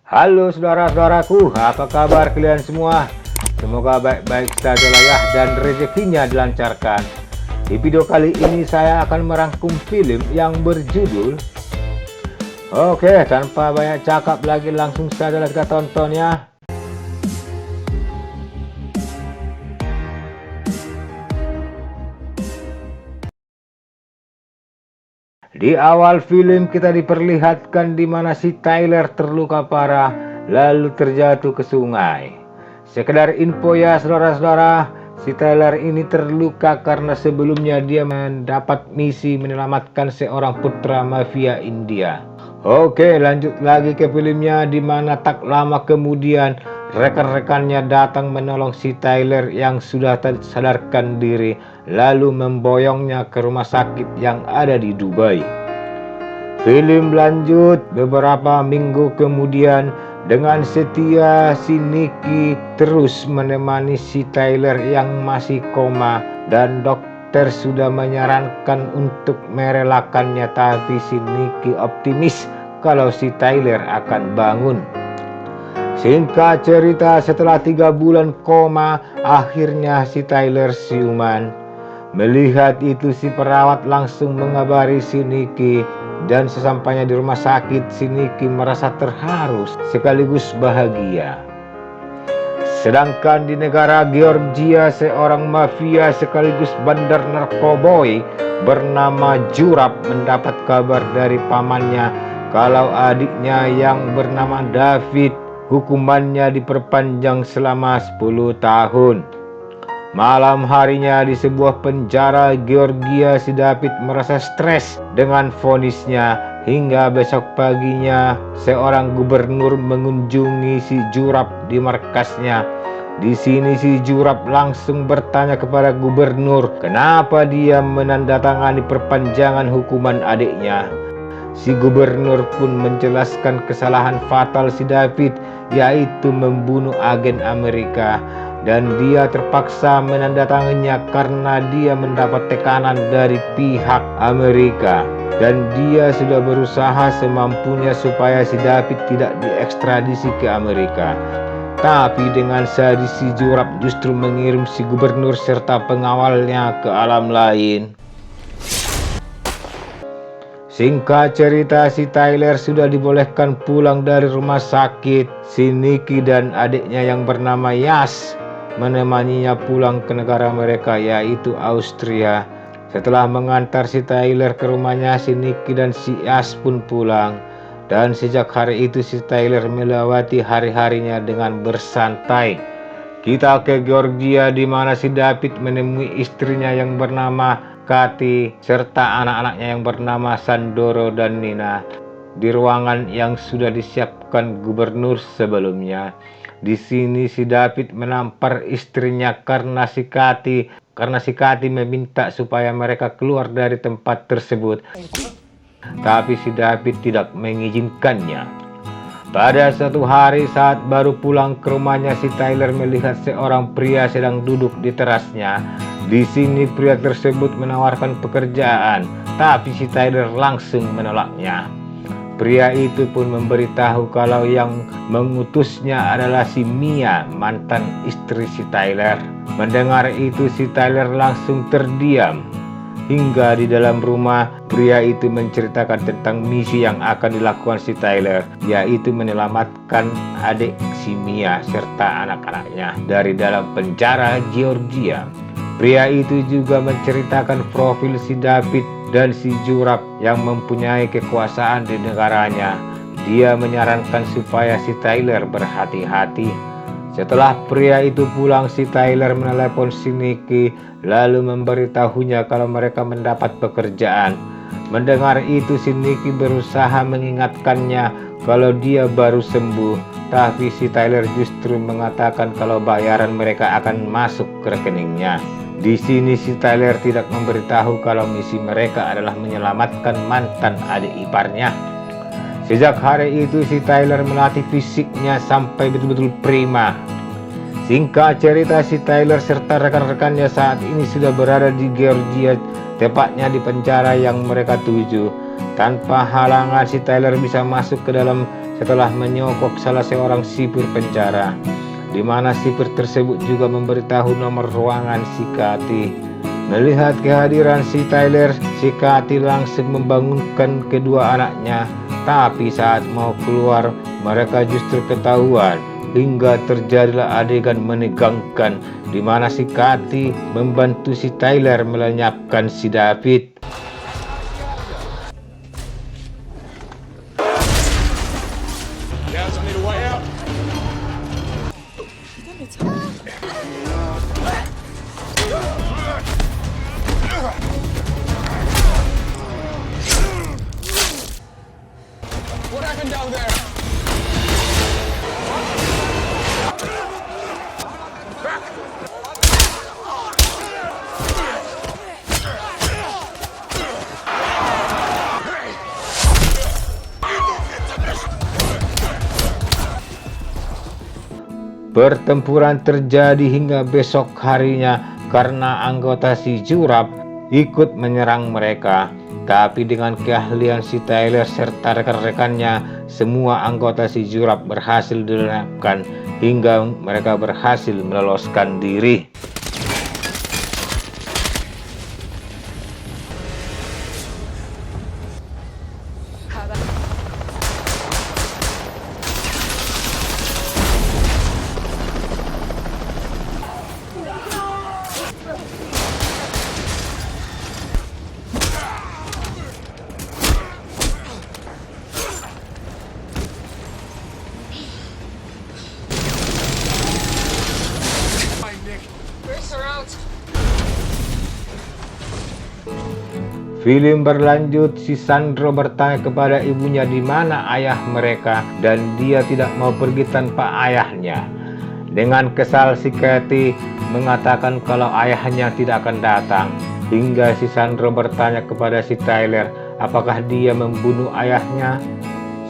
Halo saudara-saudaraku, apa kabar kalian semua? Semoga baik-baik saja lah ya dan rezekinya dilancarkan. Di video kali ini saya akan merangkum film yang berjudul Oke, tanpa banyak cakap lagi langsung saja kita tonton ya. Di awal film kita diperlihatkan di mana si Tyler terluka parah lalu terjatuh ke sungai. Sekedar info ya saudara-saudara, si Tyler ini terluka karena sebelumnya dia mendapat misi menyelamatkan seorang putra mafia India. Oke, lanjut lagi ke filmnya di mana tak lama kemudian rekan-rekannya datang menolong si Tyler yang sudah tak sadarkan diri lalu memboyongnya ke rumah sakit yang ada di Dubai. Film lanjut beberapa minggu kemudian dengan setia si Nicky terus menemani si Tyler yang masih koma dan dokter sudah menyarankan untuk merelakannya, tapi si Nicky optimis kalau si Tyler akan bangun. Singkat cerita, setelah 3 bulan koma, akhirnya si Tyler siuman. Melihat itu si perawat langsung mengabari si Nicky dan sesampainya di rumah sakit si Nicky merasa terharu sekaligus bahagia. Sedangkan di negara Georgia seorang mafia sekaligus bandar narkoboy bernama Jurab mendapat kabar dari pamannya kalau adiknya yang bernama David hukumannya diperpanjang selama 10 tahun. Malam harinya di sebuah penjara Georgia, si David merasa stres dengan vonisnya hingga besok paginya seorang gubernur mengunjungi si Jurab di markasnya. Di sini si Jurab langsung bertanya kepada gubernur kenapa dia menandatangani perpanjangan hukuman adiknya. Si gubernur pun menjelaskan kesalahan fatal si David, yaitu membunuh agen Amerika, dan dia terpaksa menandatanganinya karena dia mendapat tekanan dari pihak Amerika, dan dia sudah berusaha semampunya supaya si David tidak diekstradisi ke Amerika. Tapi dengan sadis si Jurab justru mengirim si gubernur serta pengawalnya ke alam lain. Singkat cerita, si Tyler sudah dibolehkan pulang dari rumah sakit. Si Nicky dan adiknya yang bernama Yas menemaninya pulang ke negara mereka, yaitu Austria. Setelah mengantar si Tyler ke rumahnya, si Nicky dan si Yas pun pulang. Dan sejak hari itu si Tyler melewati hari-harinya dengan bersantai. Kita ke Georgia di mana si David menemui istrinya yang bernama Kati serta anak-anaknya yang bernama Sandoro dan Nina di ruangan yang sudah disiapkan gubernur sebelumnya. Di sini si David menampar istrinya karena si Kati meminta supaya mereka keluar dari tempat tersebut. Tapi si David tidak mengizinkannya. Pada suatu hari saat baru pulang ke rumahnya, si Tyler melihat seorang pria sedang duduk di terasnya. Di sini pria tersebut menawarkan pekerjaan, tapi si Tyler langsung menolaknya. Pria itu pun memberitahu kalau yang mengutusnya adalah si Mia, mantan istri si Tyler. Mendengar itu si Tyler langsung terdiam. Hingga di dalam rumah, pria itu menceritakan tentang misi yang akan dilakukan si Tyler, yaitu menyelamatkan adik si Mia serta anak-anaknya dari dalam penjara Georgia. Pria itu juga menceritakan profil si David dan si Jurab yang mempunyai kekuasaan di negaranya. Dia menyarankan supaya si Tyler berhati-hati. Setelah pria itu pulang, si Tyler menelepon si Nicky lalu memberitahunya kalau mereka mendapat pekerjaan. Mendengar itu si Nicky berusaha mengingatkannya kalau dia baru sembuh, tapi si Tyler justru mengatakan kalau bayaran mereka akan masuk ke rekeningnya. Di sini si Tyler tidak memberitahu kalau misi mereka adalah menyelamatkan mantan adik iparnya. Sejak hari itu si Tyler melatih fisiknya sampai betul-betul prima. Singkat cerita, si Tyler serta rekan-rekannya saat ini sudah berada di Georgia, tepatnya di penjara yang mereka tuju. Tanpa halangan, si Tyler bisa masuk ke dalam setelah menyokok salah seorang sipir penjara, di mana sipir tersebut juga memberitahu nomor ruangan si Kathy. Melihat kehadiran si Tyler, si Kathy langsung membangunkan kedua anaknya. Tapi saat mau keluar, mereka justru ketahuan, hingga terjadilah adegan menegangkan di mana si Kathy membantu si Tyler melenyapkan si David. What happened down there? Pertempuran terjadi hingga besok harinya karena anggota si Jurap ikut menyerang mereka. Tapi dengan keahlian si Tyler serta rekan-rekannya, semua anggota si Jurap berhasil dilenyapkan hingga mereka berhasil meloloskan diri. Film berlanjut, si Sandro bertanya kepada ibunya di mana ayah mereka dan dia tidak mau pergi tanpa ayahnya. Dengan kesal, si Kathy mengatakan kalau ayahnya tidak akan datang. Hingga si Sandro bertanya kepada si Tyler apakah dia membunuh ayahnya.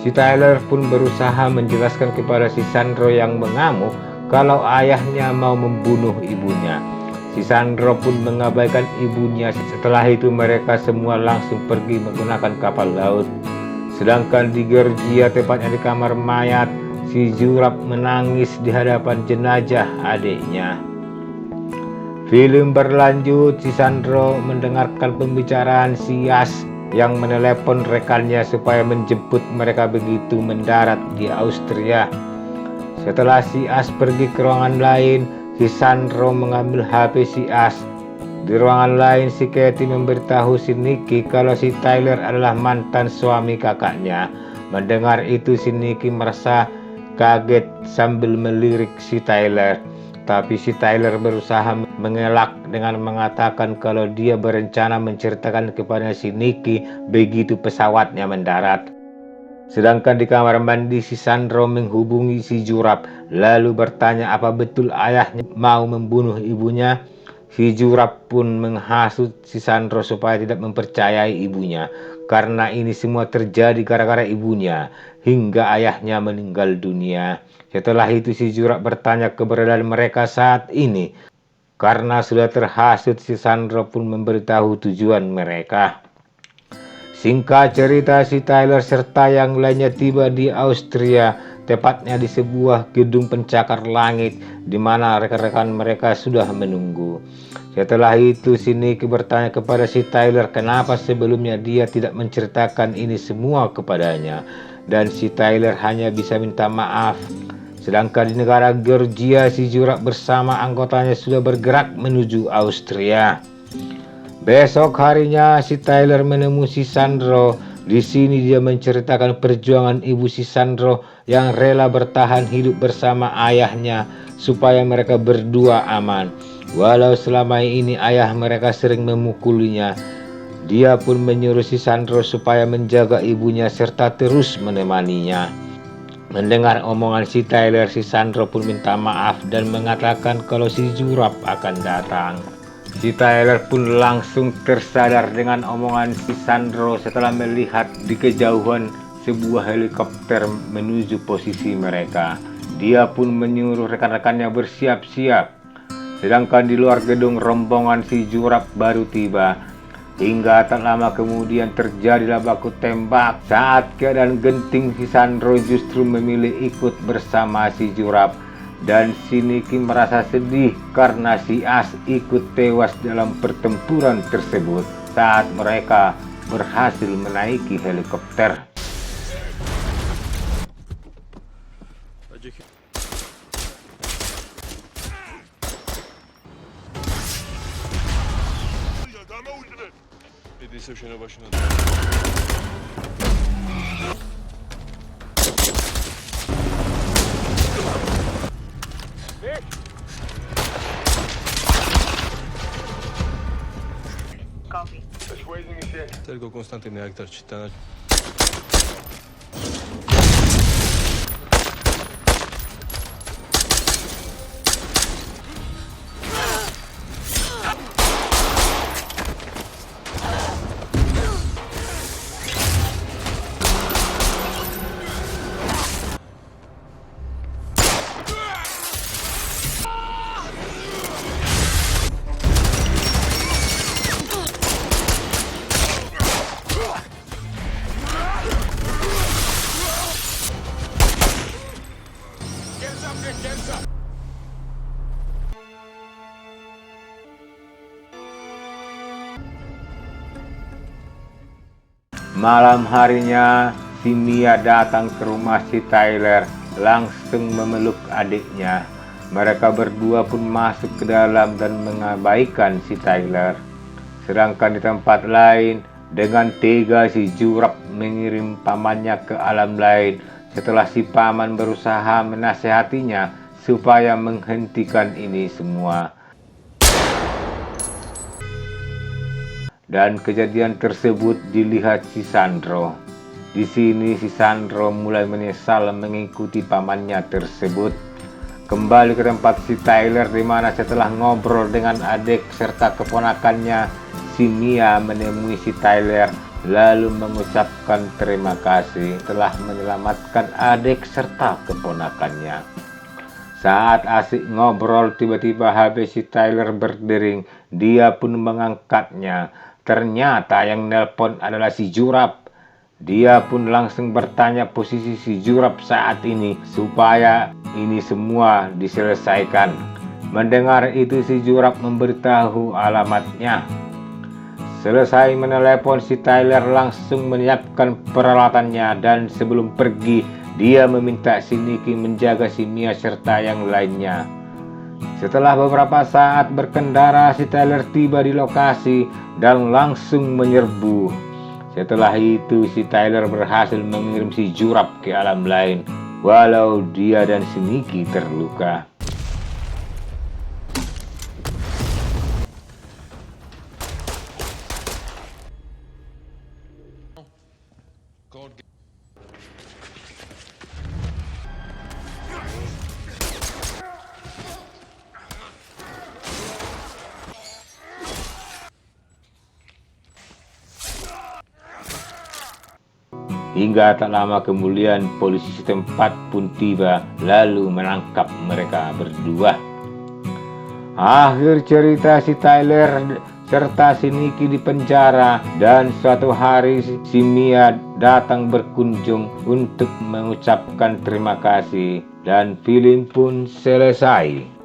Si Tyler pun berusaha menjelaskan kepada si Sandro yang mengamuk kalau ayahnya mau membunuh ibunya. Si Sandro pun mengabaikan ibunya. Setelah itu mereka semua langsung pergi menggunakan kapal laut. Sedangkan di Georgia, tepatnya di kamar mayat, si Jurap menangis di hadapan jenazah adiknya. Film berlanjut, si Sandro mendengarkan pembicaraan si Yas yang menelepon rekannya supaya menjemput mereka begitu mendarat di Austria. Setelah si As pergi ke ruangan lain, si Sandro mengambil HP si As. Di ruangan lain, si Kathy memberitahu si Nicky kalau si Tyler adalah mantan suami kakaknya. Mendengar itu, si Nicky merasa kaget sambil melirik si Tyler. Tapi si Tyler berusaha mengelak dengan mengatakan kalau dia berencana menceritakan kepada si Nicky begitu pesawatnya mendarat. Sedangkan di kamar mandi, si Sandro menghubungi si Jurap lalu bertanya apa betul ayahnya mau membunuh ibunya. Si Jurap pun menghasut si Sandro supaya tidak mempercayai ibunya karena ini semua terjadi gara-gara ibunya hingga ayahnya meninggal dunia. Setelah itu si Jurap bertanya keberadaan mereka saat ini. Karena sudah terhasut, si Sandro pun memberitahu tujuan mereka. Singkat cerita, si Tyler serta yang lainnya tiba di Austria, tepatnya di sebuah gedung pencakar langit di mana rekan-rekan mereka sudah menunggu. Setelah itu, si Nicky bertanya kepada si Tyler kenapa sebelumnya dia tidak menceritakan ini semua kepadanya, dan si Tyler hanya bisa minta maaf. Sedangkan di negara Georgia, si Jurap bersama anggotanya sudah bergerak menuju Austria. Besok harinya, si Tyler menemui si Sandro. Di sini dia menceritakan perjuangan ibu si Sandro yang rela bertahan hidup bersama ayahnya supaya mereka berdua aman. Walau selama ini ayah mereka sering memukulinya, dia pun menyuruh si Sandro supaya menjaga ibunya serta terus menemaninya. Mendengar omongan si Tyler, si Sandro pun minta maaf dan mengatakan kalau si Jurap akan datang. Si Tyler pun langsung tersadar dengan omongan si Sandro setelah melihat di kejauhan sebuah helikopter menuju posisi mereka. Dia pun menyuruh rekan-rekannya bersiap-siap. Sedangkan di luar gedung rombongan si Jurap baru tiba. Hingga tak lama kemudian terjadilah baku tembak saat keadaan genting si Sandro justru memilih ikut bersama si Jurap. Dan si Niki merasa sedih karena si As ikut tewas dalam pertempuran tersebut saat mereka berhasil menaiki helikopter. Dediyse şuna başına. Copy. Tylko Konstantin jak czytana. Malam harinya, si Mia datang ke rumah si Tyler, langsung memeluk adiknya. Mereka berdua pun masuk ke dalam dan mengabaikan si Tyler. Sedangkan di tempat lain, dengan tega si Jurap mengirim pamannya ke alam lain setelah si paman berusaha menasehatinya supaya menghentikan ini semua. Dan kejadian tersebut dilihat si Sandro. Di sini si Sandro mulai menyesal mengikuti pamannya tersebut. Kembali ke tempat si Tyler, di mana setelah ngobrol dengan adik serta keponakannya, si Mia menemui si Tyler lalu mengucapkan terima kasih telah menyelamatkan adik serta keponakannya. Saat asik ngobrol, tiba-tiba HP si Tyler berdering. Dia pun mengangkatnya. Ternyata yang nelpon adalah si Jurap. Dia pun langsung bertanya posisi si Jurap saat ini supaya ini semua diselesaikan. Mendengar itu si Jurap memberitahu alamatnya. Selesai menelepon, si Tyler langsung menyiapkan peralatannya dan sebelum pergi dia meminta si Niki menjaga si Mia serta yang lainnya. Setelah beberapa saat berkendara, si Tyler tiba di lokasi dan langsung menyerbu. Setelah itu si Tyler berhasil mengirim si Jurap ke alam lain, walau dia dan si Niki terluka. Hingga tak lama kemudian polisi setempat pun tiba lalu menangkap mereka berdua. Akhir cerita, si Tyler serta si Niki di penjara dan suatu hari si Mia datang berkunjung untuk mengucapkan terima kasih dan film pun selesai.